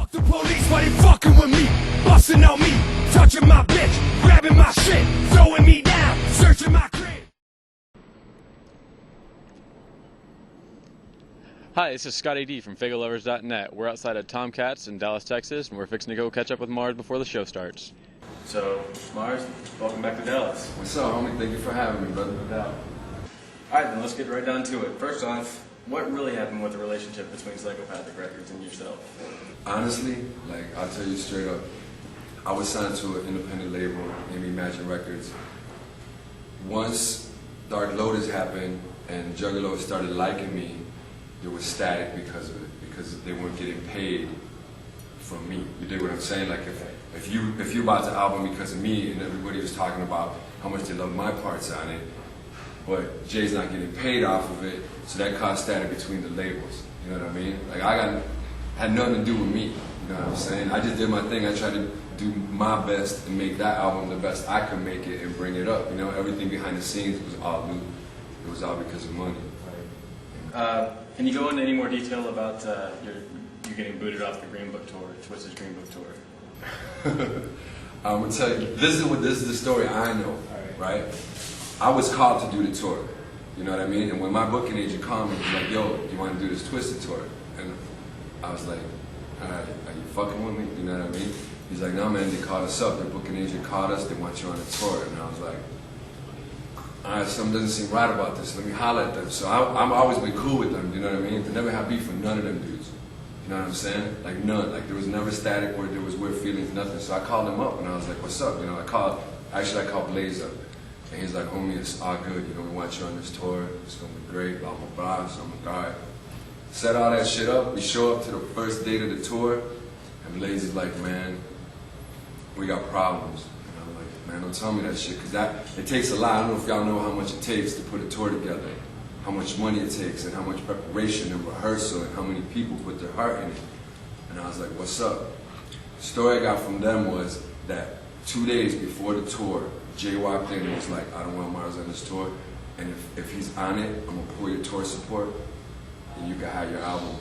Fuck the police, why they fucking with me? Busting on me, touching my bitch, grabbing my shit, throwing me down, searching my crib. Hi, this is Scott AD from Faygoluvers.net. We're outside of Tomcats in Dallas, Texas, and we're fixing to go catch up with Marz before the show starts. So, Marz, welcome back to Dallas. What's up, homie? Thank you for having me, brother. No doubt. Alright, then let's get right down to it. First off, what really happened with the relationship between Psychopathic Records and yourself? Honestly, I'll tell you straight up, I was signed to an independent label, named Imagine Records. Once Dark Lotus happened and Juggalos started liking me, there was static because of it, because they weren't getting paid from me. You dig what I'm saying? Like if you bought the album because of me and everybody was talking about how much they love my parts on it, but Jay's not getting paid off of it, so that caused static between the labels. You know what I mean? Like had nothing to do with me. You know what I'm saying? I just did my thing. I tried to do my best and make that album the best I could make it and bring it up. You know, everything behind the scenes was all new. It was all because of money. Can you go into any more detail about you getting booted off the Green Book tour, Twisted Green Book tour? I'm gonna tell you, this is the story I know, right? I was called to do the tour, you know what I mean? And when my booking agent called me, he's like, yo, do you want to do this Twisted tour? And I was like, all right, are you fucking with me? You know what I mean? He's like, no man, they called us up, their booking agent called us, they want you on a tour. And I was like, all right, something doesn't seem right about this, let me holler at them. So I've always been cool with them, you know what I mean? I never had beef with none of them dudes. You know what I'm saying? Like none. Like there was never static where there was weird feelings, nothing. So I called him up and I was like, what's up? You know, I called Blaze up. And he's like, homie, it's all good. You know, we want you on this tour. It's going to be great, blah, blah, blah. So I'm like, all right. Set all that shit up. We show up to the first date of the tour. And Blaze is like, man, we got problems. And I'm like, man, don't tell me that shit. Because it takes a lot. I don't know if y'all know how much it takes to put a tour together. How much money it takes and how much preparation and rehearsal and how many people put their heart in it. And I was like, what's up? The story I got from them was that 2 days before the tour, Jay walked in and was like, I don't want Marz on this tour, and if he's on it, I'm gonna pull your tour support and you can have your album.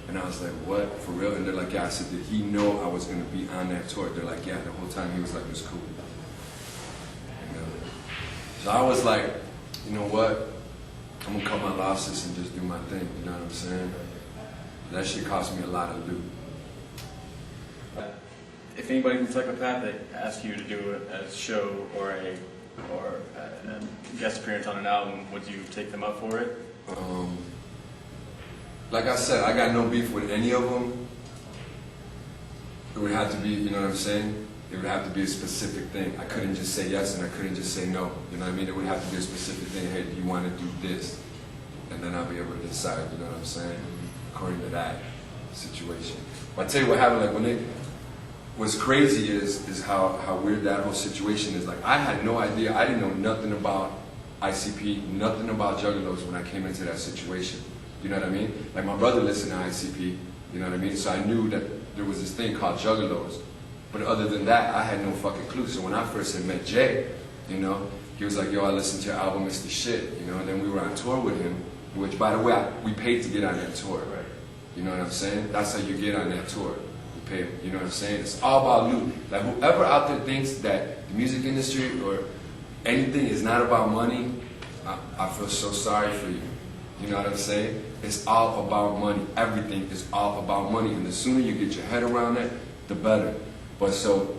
And I was like, what, for real? And they're like, yeah. I said, did he know I was gonna be on that tour? They're like, yeah, the whole time he was like, it's cool. You know? So I was like, you know what? I'm gonna cut my losses and just do my thing, you know what I'm saying? That shit cost me a lot of loot. If anybody from Psychopathic asked you to do a show or a guest appearance on an album, would you take them up for it? Like I said, I got no beef with any of them. It would have to be, you know what I'm saying? It would have to be a specific thing. I couldn't just say yes and I couldn't just say no. You know what I mean? It would have to be a specific thing. Hey, do you want to do this? And then I'll be able to decide, you know what I'm saying? According to that situation. But I tell you what happened, like what's crazy is how weird that whole situation is. Like I had no idea. I didn't know nothing about ICP, nothing about Juggalos when I came into that situation. You know what I mean? Like my brother listened to ICP, you know what I mean? So I knew that there was this thing called Juggalos. But other than that, I had no fucking clue. So when I first had met Jay, you know, he was like, yo, I listened to your album, it's the shit, you know, and then we were on tour with him, which, by the way, we paid to get on that tour, right? You know what I'm saying? That's how you get on that tour. You pay, you know what I'm saying? It's all about loot. Like, whoever out there thinks that the music industry or anything is not about money, I feel so sorry for you. You know what I'm saying? It's all about money. Everything is all about money, and the sooner you get your head around it, the better. But so,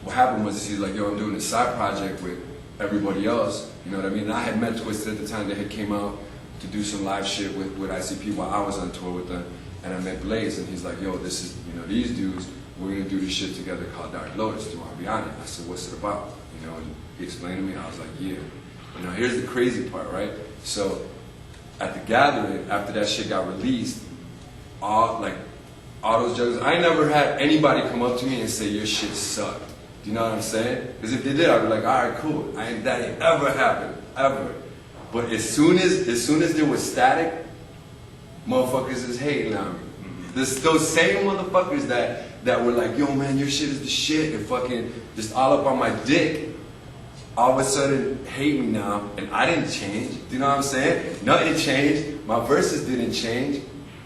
what happened was he's like, yo, I'm doing this side project with everybody else, you know what I mean? And I had met Twisted at the time. They had came out to do some live shit with ICP while I was on tour with them. And I met Blaze, and he's like, yo, this is, you know, these dudes, we're gonna do this shit together called Dark Lotus. Do you want to be on it? I said, what's it about? You know, and he explained to me, I was like, yeah. But now here's the crazy part, right? So, at the gathering, after that shit got released, all those judges, I never had anybody come up to me and say, your shit sucked. Do you know what I'm saying? Because if they did, I'd be like, all right, cool. That ain't ever happened, ever. But as soon as there was static, motherfuckers is hating on me. Those same motherfuckers that were like, yo man, your shit is the shit, and fucking just all up on my dick, all of a sudden hate me now, and I didn't change. Do you know what I'm saying? Nothing changed. My verses didn't change.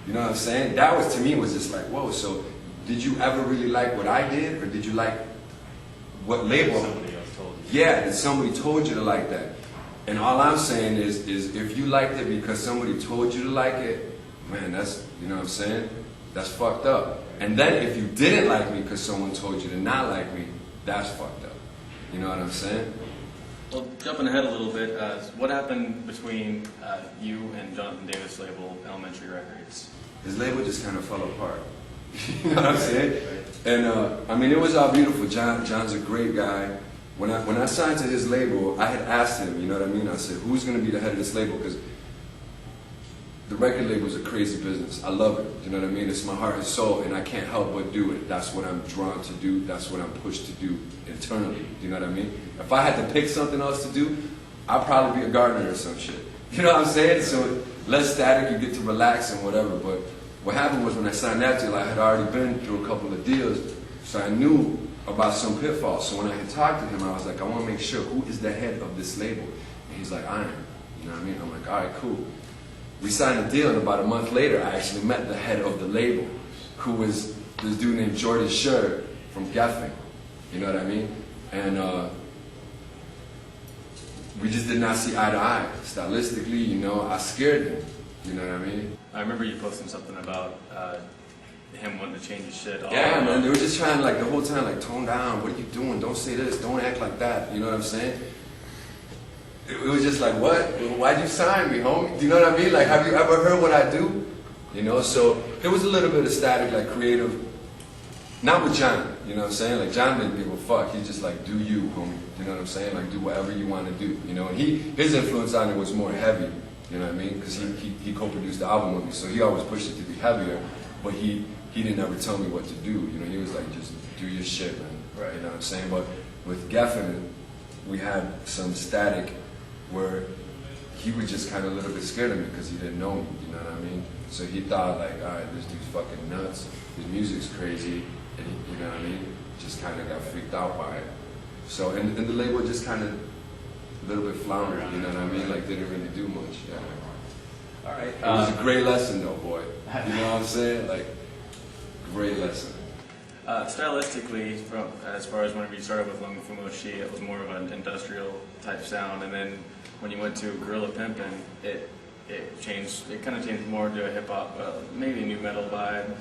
You know what I'm saying? That was, to me, was just like, whoa, so did you ever really like what I did, or did you like what label? Somebody else told you. Yeah, that somebody told you to like that. And all I'm saying is if you liked it because somebody told you to like it, man, that's, you know what I'm saying? That's fucked up. And then if you didn't like me because someone told you to not like me, that's fucked up. You know what I'm saying? Well, jumping ahead a little bit, what happened between you and Jonathan Davis' label, Elementary Records? His label just kind of fell apart. You know what I'm saying? And I mean, it was all beautiful. John's a great guy. When I signed to his label, I had asked him, you know what I mean? I said, who's going to be the head of this label? Because the record label is a crazy business. I love it. You know what I mean? It's my heart and soul, and I can't help but do it. That's what I'm drawn to do. That's what I'm pushed to do internally. You know what I mean? If I had to pick something else to do, I'd probably be a gardener or some shit. You know what I'm saying? So less static, you get to relax and whatever. But what happened was when I signed that deal, I had already been through a couple of deals, so I knew about some pitfalls. So when I had talked to him, I was like, I want to make sure who is the head of this label. And he's like, I am. You know what I mean? I'm like, all right, cool. We signed a deal, and about a month later, I actually met the head of the label, who was this dude named Jordan Scher from Geffen. You know what I mean? And we just did not see eye to eye. Stylistically, you know, I scared him. You know what I mean? I remember you posting something about him wanting to change his shit. Yeah, man, they were just trying, like, the whole time, like, tone down. What are you doing? Don't say this. Don't act like that. You know what I'm saying? It was just like, what? Why'd you sign me, homie? Do you know what I mean? Like, have you ever heard what I do? You know, so it was a little bit of static, like, creative. Not with John, you know what I'm saying? Like, John didn't give a fuck. He's just like, do you, homie? You know what I'm saying? Like, do whatever you want to do, you know? And his influence on it was more heavy, you know what I mean? Because he co-produced the album with me, so he always pushed it to be heavier, but he didn't ever tell me what to do. You know, he was like, just do your shit, man. Right. You know what I'm saying? But with Geffen, we had some static where he was just kind of a little bit scared of me because he didn't know me, you know what I mean? So he thought, like, all right, this dude's fucking nuts, his music's crazy, and he, you know what I mean? Just kind of got freaked out by it. So, and the label just kind of a little bit floundered, you know what I mean? Like, didn't really do much, yeah. All right. It was a great lesson though, boy. You know what I'm saying? Like, great lesson. Stylistically, as far as whenever you started with Lung Fumoshi, it was more of an industrial type sound, and then when you went to Gorilla Pimpin', it changed. It kind of changed more to a hip hop, maybe a new metal vibe.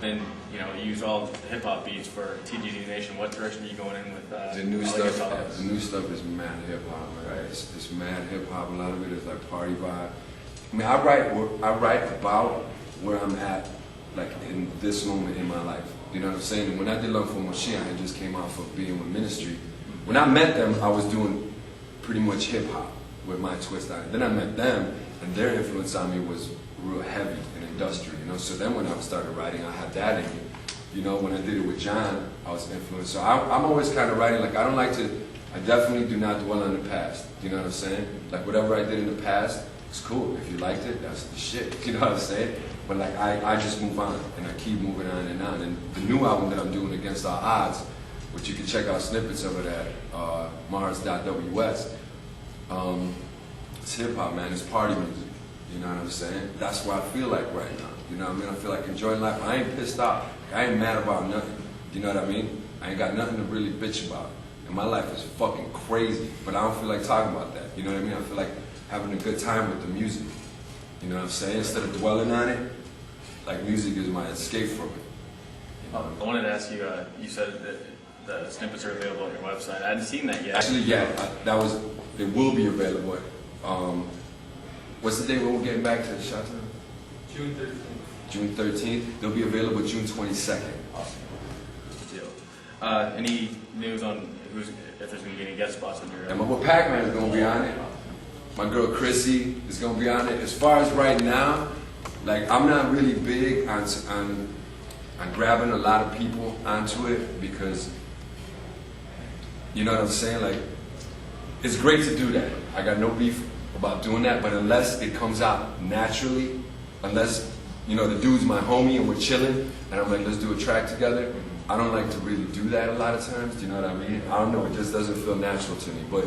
Then you know you use all the hip hop beats for TGD Nation. What direction are you going in with The new all your stuff. songs? The new stuff is mad hip hop, man. Right. It's mad hip hop. A lot of it is like party vibe. I mean, I write about where I'm at, like in this moment in my life. You know what I'm saying? And when I did Love for Moshiach, I just came off of being with Ministry. When I met them, I was doing pretty much hip hop with my twist on it. Then I met them, and their influence on me was real heavy and industrial. You know, so then when I started writing, I had that in me. You know, when I did it with John, I was influenced. So I'm always kind of writing, like, I definitely do not dwell on the past. You know what I'm saying? Like, whatever I did in the past, it's cool. If you liked it, that's the shit. You know what I'm saying? But like, I just move on, and I keep moving on and on. And the new album that I'm doing, Against All Odds, which you can check out snippets of it at Marz.ws, it's hip hop, man. It's party music. You know what I'm saying? That's what I feel like right now. You know what I mean? I feel like enjoying life. I ain't pissed off. I ain't mad about nothing. You know what I mean? I ain't got nothing to really bitch about. And my life is fucking crazy, but I don't feel like talking about that. You know what I mean? I feel like having a good time with the music. You know what I'm saying? Instead of dwelling on it, like, music is my escape from it. You know? I wanted to ask you. You said that the snippets are available on your website. I hadn't seen that yet. Actually, yeah, it will be available. What's the date when we're getting back to the shot time? June 13th. June 13th. They'll be available June 22nd. Awesome. Good deal. Any news on if there's going to be any guest spots on your? And my boy Pac-Man is going to be on it. My girl Chrissy is going to be on it. As far as right now, like, I'm not really big on grabbing a lot of people onto it because, you know what I'm saying? Like, it's great to do that. I got no beef about doing that, but unless it comes out naturally, unless, you know, the dude's my homie and we're chilling, and I'm like, let's do a track together, I don't like to really do that a lot of times, do you know what I mean? I don't know, it just doesn't feel natural to me, but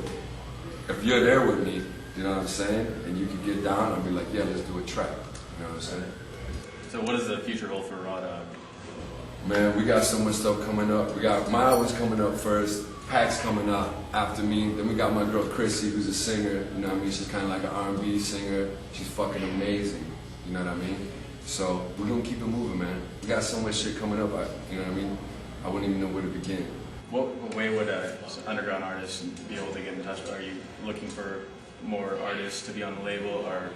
if you're there with me, you know what I'm saying, and you can get down, I'll be like, yeah, let's do a track, you know what I'm saying? So what does the future hold for Raw Dog? Man, we got so much stuff coming up. We got my album's coming up first. Pack's coming up after me. Then we got my girl Chrissy, who's a singer. You know what I mean? She's kind of like an R&B singer. She's fucking amazing. You know what I mean? So we're gonna keep it moving, man. We got so much shit coming up. You know what I mean? I wouldn't even know where to begin. What way would an underground artist be able to get in touch with? Are you looking for more artists to be on the label, or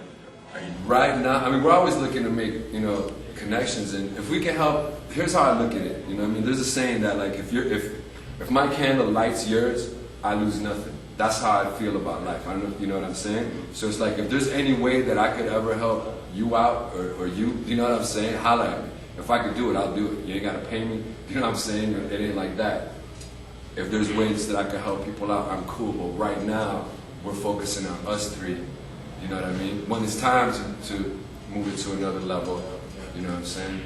are you? Right now, I mean, we're always looking to make, you know, connections, and if we can help, here's how I look at it. You know what I mean? There's a saying that like if my candle lights yours, I lose nothing. That's how I feel about life. I don't know, you know what I'm saying? So it's like if there's any way that I could ever help you out or you know what I'm saying? Holla at me. If I could do it, I'll do it. You ain't gotta pay me. You know what I'm saying? It ain't like that. If there's ways that I could help people out, I'm cool. But right now, we're focusing on us three. You know what I mean? When it's time to move it to another level, you know what I'm saying?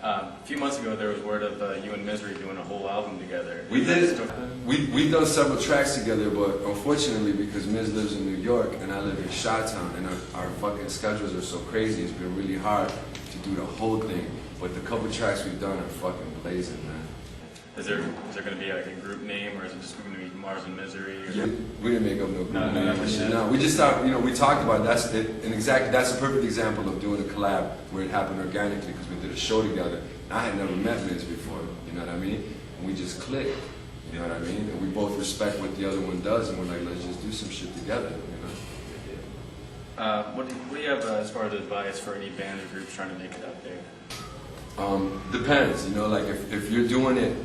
A few months ago, there was word of you and Misery doing a whole album together. We did. We've done several tracks together, but unfortunately, because Miz lives in New York and I live in Chi-Town, and our fucking schedules are so crazy, it's been really hard to do the whole thing. But the couple tracks we've done are fucking blazing, man. Is there going to be like a group name, or is it just going to be Marz and Misery? Or? Yeah, we didn't make up no group name. No. We just thought, you know, we talked about it. That's a perfect example of doing a collab where it happened organically because we did a show together. I had never met Miz before, you know what I mean? And we just clicked, you know what I mean? And we both respect what the other one does, and we're like, let's just do some shit together, you know? What do you have as far as advice for any band or groups trying to make it out there? Depends, you know, like if you're doing it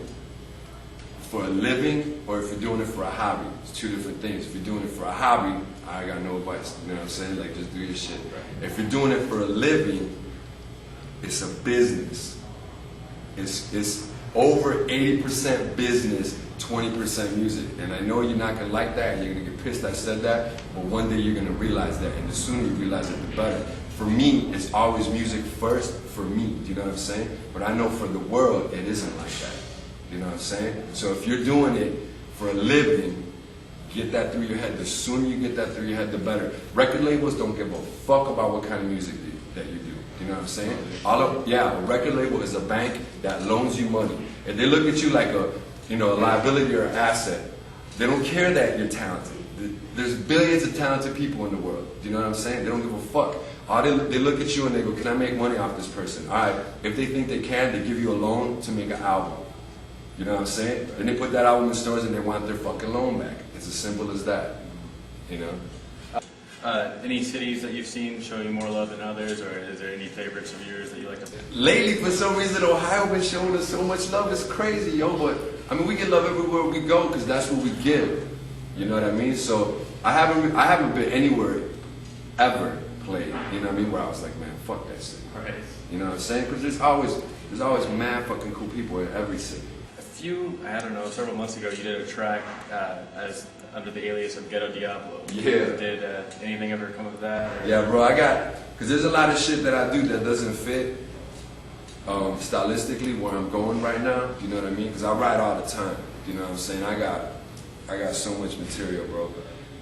for a living or if you're doing it for a hobby, it's two different things. If you're doing it for a hobby, I got no advice, you know what I'm saying? Like, just do your shit. If you're doing it for a living, it's a business. It's over 80% business, 20% music. And I know you're not gonna like that, and you're gonna get pissed I said that, but one day you're gonna realize that, and the sooner you realize it, the better. For me, it's always music first for me, do you know what I'm saying? But I know for the world, it isn't like that, you know what I'm saying? So if you're doing it for a living, get that through your head. The sooner you get that through your head, the better. Record labels don't give a fuck about what kind of music that you do. You know what I'm saying? A record label is a bank that loans you money. If they look at you like a liability or an asset, they don't care that you're talented. There's billions of talented people in the world. Do you know what I'm saying? They don't give a fuck. They look at you and they go, can I make money off this person? All right. If they think they can, they give you a loan to make an album. You know what I'm saying? Then they put that album in stores and they want their fucking loan back. It's as simple as that. You know? Any cities that you've seen show you more love than others, or is there any favorites of yours that you like to? Lately, for some reason, Ohio been showing us so much love. It's crazy, yo. But I mean, we get love everywhere we go because that's what we give. You know what I mean? So I haven't been anywhere ever played. You know what I mean? Where I was like, man, fuck that city. Right. You know what I'm saying? Because there's always mad fucking cool people in every city. Several months ago, you did a track as under the alias of Ghetto Diablo. Yeah. Did anything ever come of that? Or? Yeah, bro, because there's a lot of shit that I do that doesn't fit stylistically where I'm going right now. You know what I mean? Because I write all the time. You know what I'm saying? I got so much material, bro.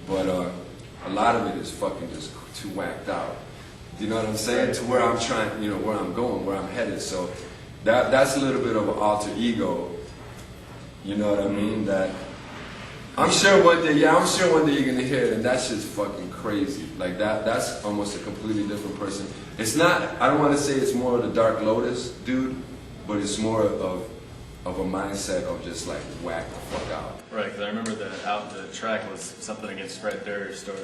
But a lot of it is fucking just too whacked out. You know what I'm saying? To where I'm trying, where I'm going, where I'm headed. So that's a little bit of an alter ego. You know what I mean? That I'm sure one day you're gonna hear it, and that shit's fucking crazy. Like that's almost a completely different person. It's not. I don't want to say it's more of the Dark Lotus dude, but it's more of a mindset of just like whack the fuck out. Right, because I remember the track was something against Fred Durst or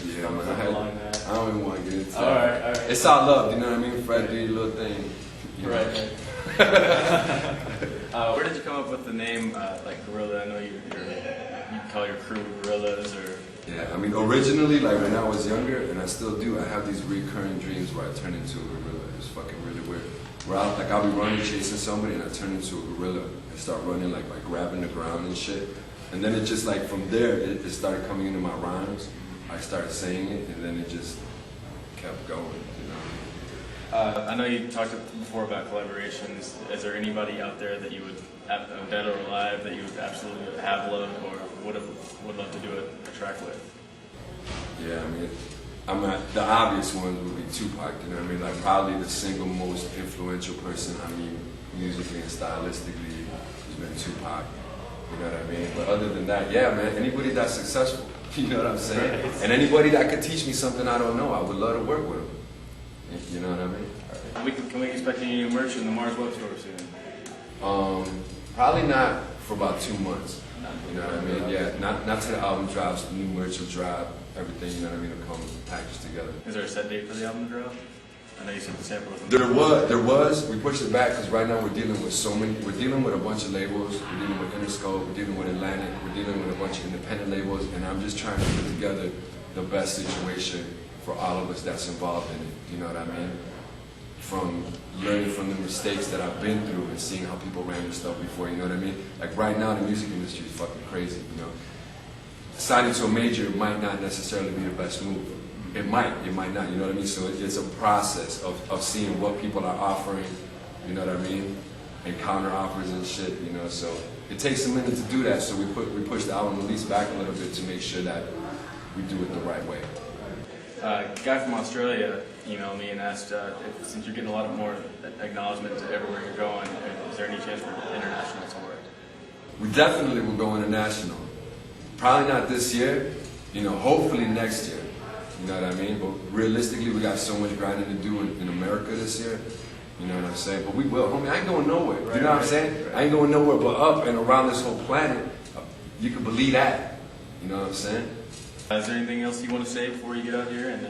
yeah, man, something along that. I don't even want to get into all that. Right. It's all love, you know what I mean? Fred did a little thing. Right. Where did you come up with the name like Gorilla? I know you call your crew Gorillas, or yeah. I mean, originally, like when I was younger, and I still do, I have these recurring dreams where I turn into a gorilla. It's fucking really weird. Where I'll be running, chasing somebody, and I turn into a gorilla and start running like grabbing the ground and shit. And then it just like from there, it started coming into my rhymes. I started saying it, and then it just kept going. You know. I know you talked before about collaborations. Is there anybody out there that you would, dead or alive, that you would absolutely have loved or would love to do a track with? Yeah, I mean, the obvious ones would be Tupac, you know what I mean? Like probably the single most influential person, I mean, musically and stylistically has been Tupac, you know what I mean? But other than that, yeah, man, anybody that's successful, you know what I'm saying? And anybody that could teach me something I don't know, I would love to work with them. You know what I mean? Can we expect any new merch in the Marz web store soon? Probably not for about 2 months. You know what I mean? Yeah, not till the album drops, the new merch will drop, everything, you know what I mean, will come packaged together. Is there a set date for the album to drop? I know you said the sample is. There was. We pushed it back because right now we're dealing with we're dealing with a bunch of labels. We're dealing with Interscope, we're dealing with Atlantic, we're dealing with a bunch of independent labels, and I'm just trying to put together the best situation for all of us that's involved in it. You know what I mean? From learning from the mistakes that I've been through and seeing how people ran their stuff before, you know what I mean? Like right now the music industry is fucking crazy, you know? Signing to a major might not necessarily be the best move. It might not, you know what I mean? So it's a process of seeing what people are offering, you know what I mean? And counter offers and shit, you know, so it takes a minute to do that, so we push the album release back a little bit to make sure that we do it the right way. A guy from Australia emailed me and asked, since you're getting a lot of more acknowledgement to everywhere you're going, is there any chance for international tour? We definitely will go international. Probably not this year, you know, hopefully next year. You know what I mean? But realistically, we got so much grinding to do in America this year. You know what I'm saying? But we will. Homie, I ain't going nowhere. You know what I'm saying? I ain't going nowhere but up and around this whole planet. You can believe that. You know what I'm saying? Is there anything else you want to say before you get out here? And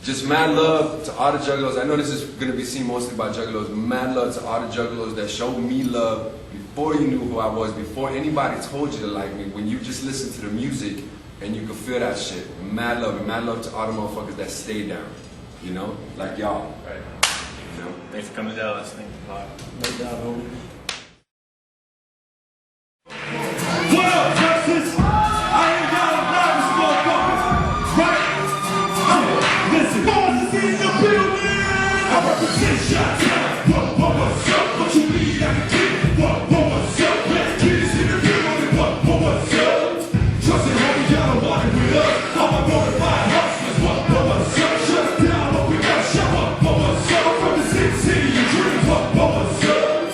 just mad love to all the juggalos. I know this is going to be seen mostly by juggalos. Mad love to all the juggalos that showed me love before you knew who I was, before anybody told you to like me, when you just listened to the music and you could feel that shit. Mad love, and mad love to all the motherfuckers that stayed down, you know, like y'all. right. You know? Thanks for coming to Dallas. Thank you a lot. No doubt, homie. What up, Texas? I ain't got a virus, motherfuckers. Right? Listen, Marz is in the building. I represent Chi-Town. What's up? What you need, I can get it. What's up? Let's get this in the building. What's up? Trust it, homie, y'all don't want it with us. All my bona fide hustlers. What's up? Shut it down, open up shop. What's up? From the city, you dream. What's up?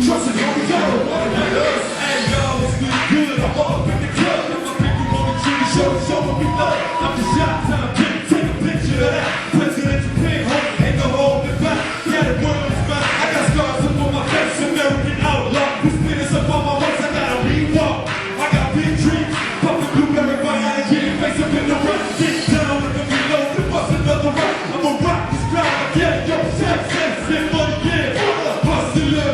Trust it, homie, y'all don't want it with us. Hey, y'all, it's good. I'm all up in the club. I'm up in the morning, treaty show me love. I'm the Chi-Town kid. Take a picture of that. Presidential pin, homie, ain't no holding back. Yeah, the world is back. I got scars up on my face. American outlaw. Who's spinning up on my waist? I gotta rewalk. I got big dreams. Pop the blueberry biology. Face up in the rut. Get down with the reload and bust another rock. I'ma rock this crowd again. Yo, sense, spend money, yeah. Hustler.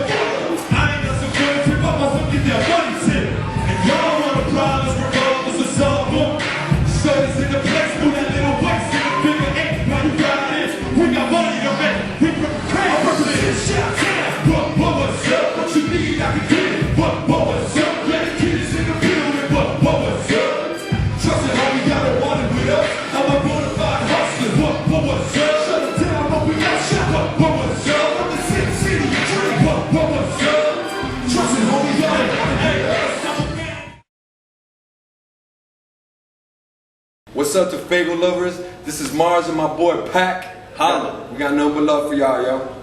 I ain't got some good trip. I must get that money tip. And y'all want the problems, regardless of solve them. Shoulders in the place, move that little waist in the bigger eight. While you ride in, we got money to make. We prepare. I'm representing Chi-Town. What's up? What you need, I can get it. What's up? Let the kids in the building. What's up? Trust it, homie, y'all don't want it with us. I'm a bona fide hustler. What's up? Shut it down, open up shop. What's up? I'm the city, you dream. What's up? Trust it, homie, y'all don't want it with us. What's up to Faygoluvers? This is Marz and my boy Pac. Holla. We got nothing but love for y'all, yo.